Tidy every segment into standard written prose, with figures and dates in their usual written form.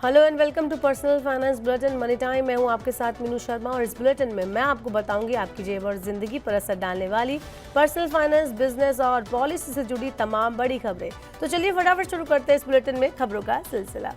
Hello and welcome to personal finance bulletin money time. मैं हूं आपके साथ मीनू शर्मा और इस बुलेटिन में मैं आपको बताऊंगी आपकी जेब और जिंदगी पर असर डालने वाली पर्सनल फाइनेंस, बिजनेस और पॉलिसी से जुड़ी तमाम बड़ी खबरें। तो चलिए फटाफट शुरू करते हैं इस बुलेटिन में खबरों का सिलसिला।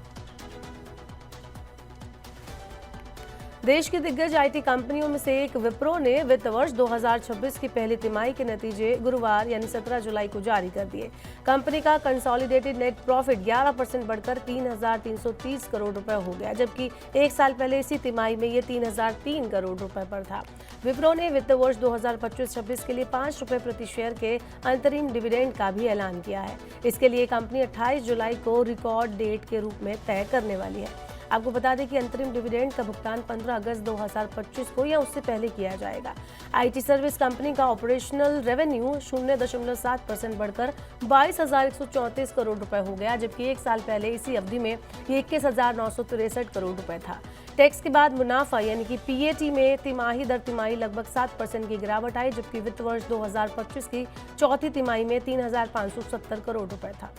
देश की दिग्गज आईटी कंपनियों में से एक विप्रो ने वित्त वर्ष 2026 की पहली तिमाही के नतीजे गुरुवार यानी 17 जुलाई को जारी कर दिए। कंपनी का कंसोलिडेटेड नेट प्रॉफिट 11% बढ़कर 3,330 करोड़ रुपए हो गया, जबकि एक साल पहले इसी तिमाही में ये 3,003 करोड़ रुपए पर था। विप्रो ने वित्त वर्ष 2025-26 के लिए 5 रुपए प्रति शेयर के अंतरिम डिविडेंड का भी ऐलान किया है। इसके लिए कंपनी 28 जुलाई को रिकॉर्ड डेट के रूप में तय करने वाली है। आपको बता दें कि अंतरिम डिविडेंड का भुगतान 15 अगस्त 2025 को या उससे पहले किया जाएगा। आईटी सर्विस कंपनी का ऑपरेशनल रेवेन्यू 0.7% बढ़कर 22,134 करोड़ रुपए हो गया, जबकि एक साल पहले इसी अवधि में ये 21,963 करोड़ रुपए था। टैक्स के बाद मुनाफा यानी कि पीएटी में तिमाही दर तिमाही लगभग 7% की गिरावट आई, जबकि वित्त वर्ष 2025 की चौथी तिमाही में 3,570 करोड़ रुपए था।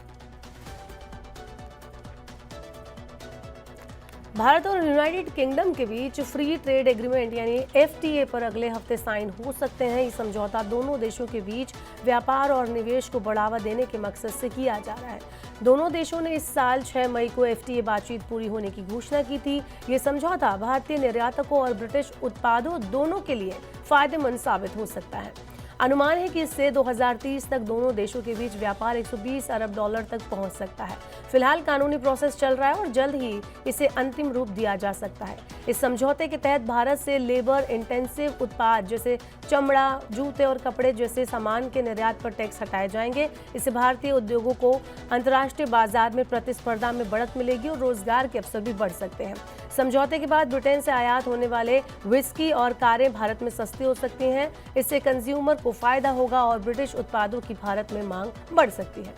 भारत और यूनाइटेड किंगडम के बीच फ्री ट्रेड एग्रीमेंट यानी एफटीए पर अगले हफ्ते साइन हो सकते हैं। ये समझौता दोनों देशों के बीच व्यापार और निवेश को बढ़ावा देने के मकसद से किया जा रहा है। दोनों देशों ने इस साल 6 मई को एफटीए बातचीत पूरी होने की घोषणा की थी। ये समझौता भारतीय निर्यातकों और ब्रिटिश उत्पादों दोनों के लिए फायदेमंद साबित हो सकता है। अनुमान है कि इससे 2030 तक दोनों देशों के बीच व्यापार 120 अरब डॉलर तक पहुंच सकता है। फिलहाल कानूनी प्रोसेस चल रहा है और जल्द ही इसे अंतिम रूप दिया जा सकता है। इस समझौते के तहत भारत से लेबर इंटेंसिव उत्पाद जैसे चमड़ा, जूते और कपड़े जैसे सामान के निर्यात पर टैक्स हटाए जाएंगे। इससे भारतीय उद्योगों को अंतर्राष्ट्रीय बाजार में प्रतिस्पर्धा में बढ़त मिलेगी और रोजगार के अवसर भी बढ़ सकते हैं। समझौते के बाद ब्रिटेन से आयात होने वाले व्हिस्की और कारें भारत में सस्ती हो सकती हैं। इससे कंज्यूमर को फायदा होगा और ब्रिटिश उत्पादों की भारत में मांग बढ़ सकती है।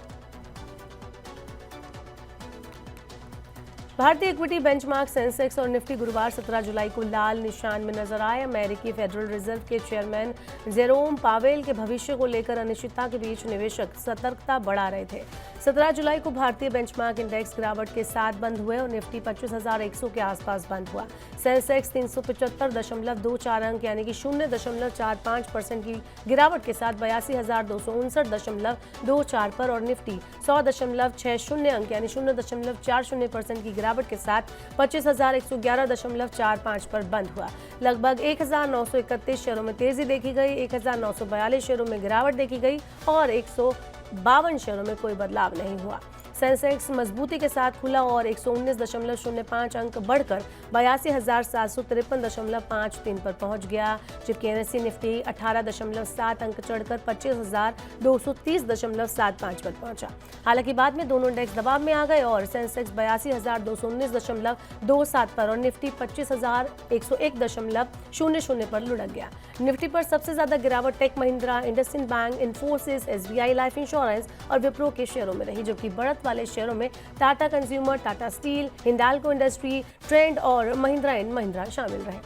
भारतीय इक्विटी बेंचमार्क सेंसेक्स और निफ्टी गुरुवार 17 जुलाई को लाल निशान में नजर आए। अमेरिकी फेडरल रिजर्व के चेयरमैन जेरोम पावेल के भविष्य को लेकर अनिश्चितता के बीच निवेशक सतर्कता बढ़ा रहे थे। 17 जुलाई को भारतीय बेंचमार्क इंडेक्स गिरावट के साथ बंद हुए और निफ्टी 25,100 के आसपास बंद हुआ। सेंसेक्स 375.24 अंक यानी कि 0.45% की गिरावट के साथ 82,259.24 पर और निफ्टी 100.60 अंक यानी 0.40% की गिरावट के साथ 25,111.45 पर बंद हुआ। लगभग 1,931 शेयरों में तेजी देखी गई, 1,942 शेयरों में गिरावट देखी गई और 152 शेयरों में कोई बदलाव नहीं हुआ। सेंसेक्स मजबूती के साथ खुला और 119.05 अंक बढ़कर 82,753.53 पर पहुंच गया, जबकि एनएसई निफ्टी 18.7 अंक चढ़कर 25,230.75 पर पहुंचा। हालांकि बाद में दोनों इंडेक्स दबाव में आ गए और सेंसेक्स 82,219.27 पर और निफ्टी 25,101.00 पर लुढ़क गया। निफ्टी पर सबसे ज्यादा गिरावट tech Mahindra, IndusInd bank, Infosys, SBI life insurance और विप्रो के शेयरों में रही, जबकि बढ़त वाले शेयरों में Tata consumer, Tata steel, Hindalco industry, trend और महिंद्रा एंड महिंद्रा शामिल रहे।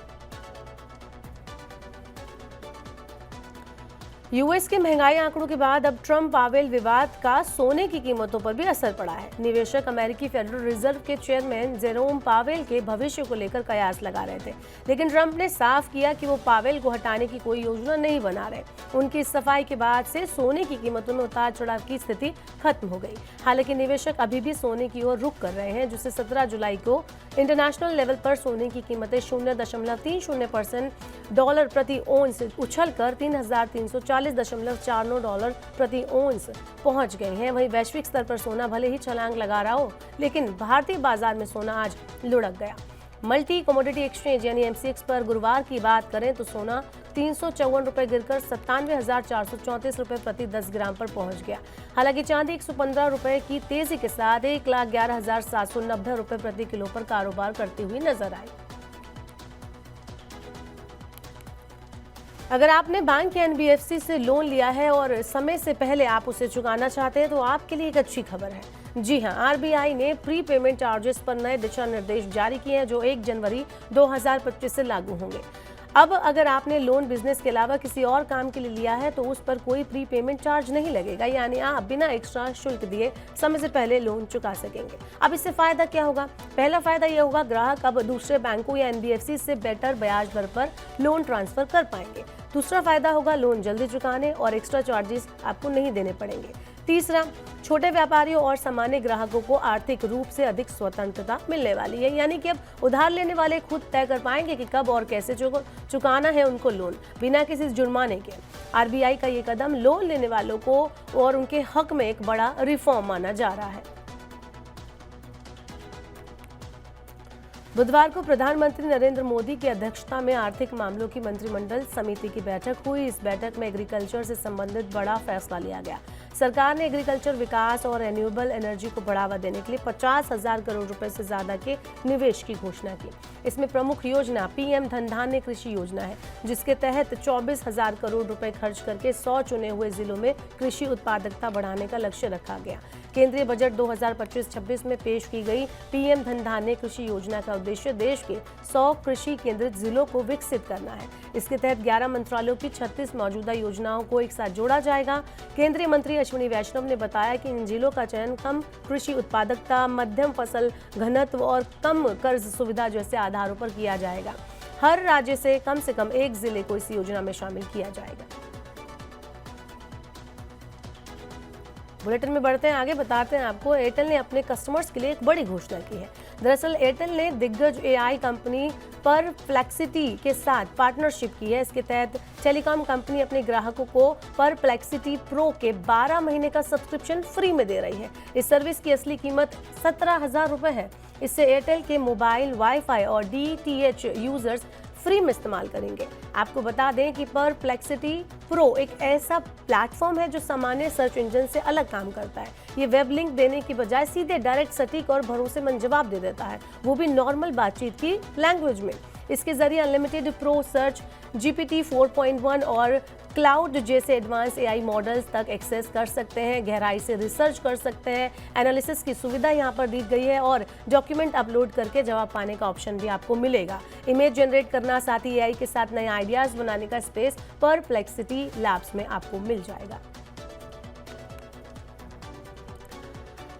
यूएस के महंगाई आंकड़ों के बाद अब ट्रंप पावेल विवाद का सोने की कीमतों पर भी असर पड़ा है। निवेशक अमेरिकी फेडरल रिजर्व के चेयरमैन जेरोम पावेल के भविष्य को लेकर कयास लगा रहे थे, लेकिन ट्रंप ने साफ किया कि वो पावेल को हटाने की कोई योजना नहीं बना रहे। उनकी सफाई के बाद से सोने की कीमतों में उतार चढ़ाव की स्थिति खत्म हो गई। हालांकि निवेशक अभी भी सोने की ओर रुख कर रहे हैं, जिससे 17 जुलाई को इंटरनेशनल लेवल पर सोने की कीमतें 0.30% डॉलर प्रति औंस उछलकर 3,340.49 डॉलर प्रति औंस पहुंच गए हैं। वहीं वैश्विक स्तर पर सोना भले ही छलांग लगा रहा हो, लेकिन भारतीय बाजार में सोना आज लुढ़क गया। मल्टी कमोडिटी एक्सचेंज यानी एमसीएक्स पर गुरुवार की बात करें तो सोना 354 रुपए गिरकर 97,434 रुपए प्रति 10 ग्राम पर पहुंच गया। हालांकि चांदी 115 रुपए की तेजी के साथ 1,11,790 रुपए प्रति किलो पर कारोबार करती हुई नजर आई। अगर आपने बैंक या एनबीएफसी से लोन लिया है और समय से पहले आप उसे चुकाना चाहते हैं तो आपके लिए एक अच्छी खबर है। जी हां, आरबीआई ने प्री पेमेंट चार्जेस पर नए दिशा निर्देश जारी किए हैं जो 1 जनवरी 2025 से लागू होंगे। अब अगर आपने लोन बिजनेस के अलावा किसी और काम के लिए लिया है तो उस पर कोई प्री पेमेंट चार्ज नहीं लगेगा, यानी आप बिना एक्स्ट्रा शुल्क दिए समय से पहले लोन चुका सकेंगे। अब इससे फायदा क्या होगा? पहला फायदा यह होगा, ग्राहक अब दूसरे बैंकों या NBFC से बेटर ब्याज दर पर लोन ट्रांसफर कर पाएंगे। दूसरा फायदा होगा, लोन जल्दी चुकाने और एक्स्ट्रा चार्जेस आपको नहीं देने पड़ेंगे। तीसरा, छोटे व्यापारियों और सामान्य ग्राहकों को आर्थिक रूप से अधिक स्वतंत्रता मिलने वाली है, यानी कि अब उधार लेने वाले खुद तय कर पाएंगे कि कब और कैसे चुकाना है उनको लोन, बिना किसी जुर्माने के। RBI का ये कदम लोन लेने वालों को और उनके हक में एक बड़ा रिफॉर्म माना जा रहा है। बुधवार को प्रधानमंत्री नरेंद्र मोदी की अध्यक्षता में आर्थिक मामलों की मंत्रिमंडल समिति की बैठक हुई। इस बैठक में एग्रीकल्चर से संबंधित बड़ा फैसला लिया गया। सरकार ने एग्रीकल्चर विकास और रिन्यूएबल एनर्जी को बढ़ावा देने के लिए 50,000 करोड़ रुपए से ज्यादा के निवेश की घोषणा की। इसमें प्रमुख योजना PM धन धान्य कृषि योजना है, जिसके तहत 24,000 करोड़ रुपए खर्च करके 100 चुने हुए जिलों में कृषि उत्पादकता बढ़ाने का लक्ष्य रखा गया। केंद्रीय बजट 2025-26 में पेश की गई PM धन धान्य कृषि योजना का उद्देश्य देश के 100 कृषि केंद्रित जिलों को विकसित करना है। इसके तहत 11 मंत्रालयों की 36 मौजूदा योजनाओं को एक साथ जोड़ा जाएगा। केंद्रीय मंत्री अश्विनी वैष्णव ने बताया कि इन जिलों का चयन कम कृषि उत्पादकता, मध्यम फसल घनत्व और कम कर्ज सुविधा जैसे आधारों पर किया जाएगा। हर राज्य से कम एक जिले को इस योजना में शामिल किया जाएगा। बुलेटिन में बढ़ते हैं आगे, बताते हैं आपको एयरटेल ने अपने कस्टमर्स के लिए एक बड़ी घोषणा की है। दरअसल एयरटेल ने दिग्गज AI कंपनी परप्लेक्सिटी के साथ पार्टनरशिप की है। इसके तहत टेलीकॉम कंपनी अपने ग्राहकों को परप्लेक्सिटी प्रो के 12 महीने का सब्सक्रिप्शन फ्री में दे रही है। इस सर्विस की असली कीमत 17,000 रुपए है। इससे एयरटेल के मोबाइल, वाईफाई और DTH यूजर्स फ्री में इस्तेमाल करेंगे। आपको बता दें कि परप्लेक्सिटी प्रो एक ऐसा प्लेटफॉर्म है जो सामान्य सर्च इंजन से अलग काम करता है। ये वेब लिंक देने की बजाय सीधे डायरेक्ट, सटीक और भरोसेमंद जवाब दे देता है, वो भी नॉर्मल बातचीत की लैंग्वेज में। इसके जरिए अनलिमिटेड प्रो सर्च, GPT 4.1 और क्लाउड जैसे एडवांस AI मॉडल्स तक एक्सेस कर सकते हैं, गहराई से रिसर्च कर सकते हैं। एनालिसिस की सुविधा यहाँ पर दी गई है और डॉक्यूमेंट अपलोड करके जवाब पाने का ऑप्शन भी आपको मिलेगा। इमेज जनरेट करना, साथ ही AI के साथ नए आइडियाज बनाने का स्पेस परप्लेक्सिटी लैब्स में आपको मिल जाएगा।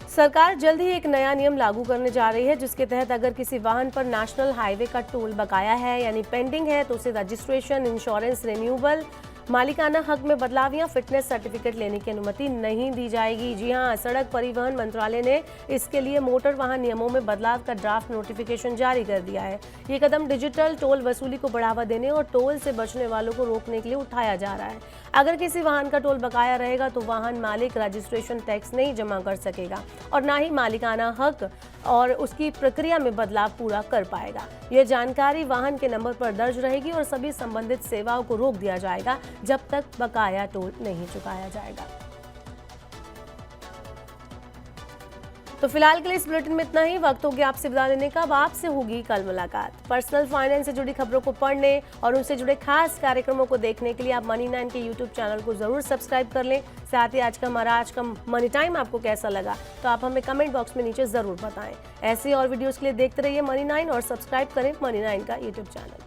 सरकार जल्द ही एक नया नियम लागू करने जा रही है, जिसके तहत अगर किसी वाहन पर नेशनल हाईवे का टोल बकाया है यानी पेंडिंग है तो उसे रजिस्ट्रेशन, इंश्योरेंस, रिन्यूअल, मालिकाना हक में बदलाव या फिटनेस सर्टिफिकेट लेने की अनुमति नहीं दी जाएगी। जी हां, सड़क परिवहन मंत्रालय ने इसके लिए मोटर वाहन नियमों में बदलाव का ड्राफ्ट नोटिफिकेशन जारी कर दिया है। ये कदम डिजिटल टोल वसूली को बढ़ावा देने और टोल से बचने वालों को रोकने के लिए उठाया जा रहा है। अगर किसी वाहन का टोल बकाया रहेगा तो वाहन मालिक रजिस्ट्रेशन टैक्स नहीं जमा कर सकेगा और ना ही मालिकाना हक और उसकी प्रक्रिया में बदलाव पूरा कर पाएगा। यह जानकारी वाहन के नंबर पर दर्ज रहेगी और सभी संबंधित सेवाओं को रोक दिया जाएगा जब तक बकाया टोल नहीं चुकाया जाएगा। तो फिलहाल के लिए इस बुलेटिन में इतना ही। वक्त हो गया आपसे विदा लेने का। अब आपसे होगी कल मुलाकात। पर्सनल फाइनेंस से जुड़ी खबरों को पढ़ने और उनसे जुड़े खास कार्यक्रमों को देखने के लिए आप मनी9 के YouTube चैनल को जरूर सब्सक्राइब कर लें। साथ ही आज का मनी टाइम आपको कैसा लगा तो आप हमें कमेंट बॉक्स में नीचे जरूर बताएं। ऐसे और वीडियोस के लिए देखते रहिए मनी9 और सब्सक्राइब करें मनी9 का YouTube चैनल।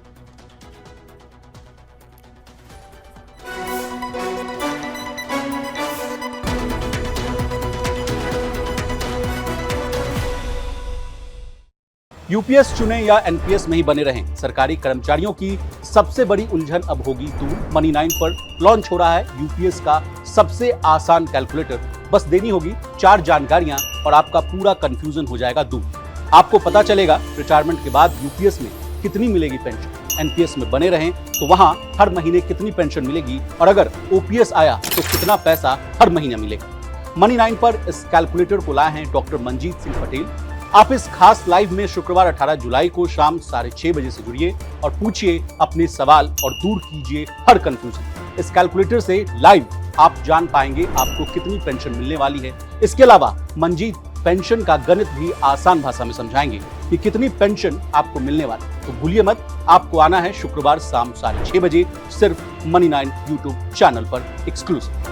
यूपीएस चुने या एनपीएस में ही बने रहें, सरकारी कर्मचारियों की सबसे बड़ी उलझन अब होगी दूर। मनी9 पर लॉन्च हो रहा है यूपीएस का सबसे आसान कैलकुलेटर। बस देनी होगी 4 जानकारियां और आपका पूरा कंफ्यूजन हो जाएगा दूर। आपको पता चलेगा रिटायरमेंट के बाद यूपीएस में कितनी मिलेगी पेंशन, एनपीएस में बने रहें तो वहां हर महीने कितनी पेंशन मिलेगी और अगर ओपीएस आया तो कितना पैसा हर महीने मिलेगा। मनी9 पर इस कैलकुलेटर को लाए हैं डॉक्टर मंजीत सिंह पटेल। आप इस खास लाइव में शुक्रवार 18 जुलाई को शाम 6:30 बजे से जुड़िए और पूछिए अपने सवाल और दूर कीजिए हर कंफ्यूजन। इस कैलकुलेटर से लाइव आप जान पाएंगे आपको कितनी पेंशन मिलने वाली है। इसके अलावा मंजीत पेंशन का गणित भी आसान भाषा में समझाएंगे कि कितनी पेंशन आपको मिलने वाली। तो भूलिए मत, आपको आना है शुक्रवार शाम 6:30 बजे सिर्फ मनी9 यूट्यूब चैनल पर एक्सक्लूसिव।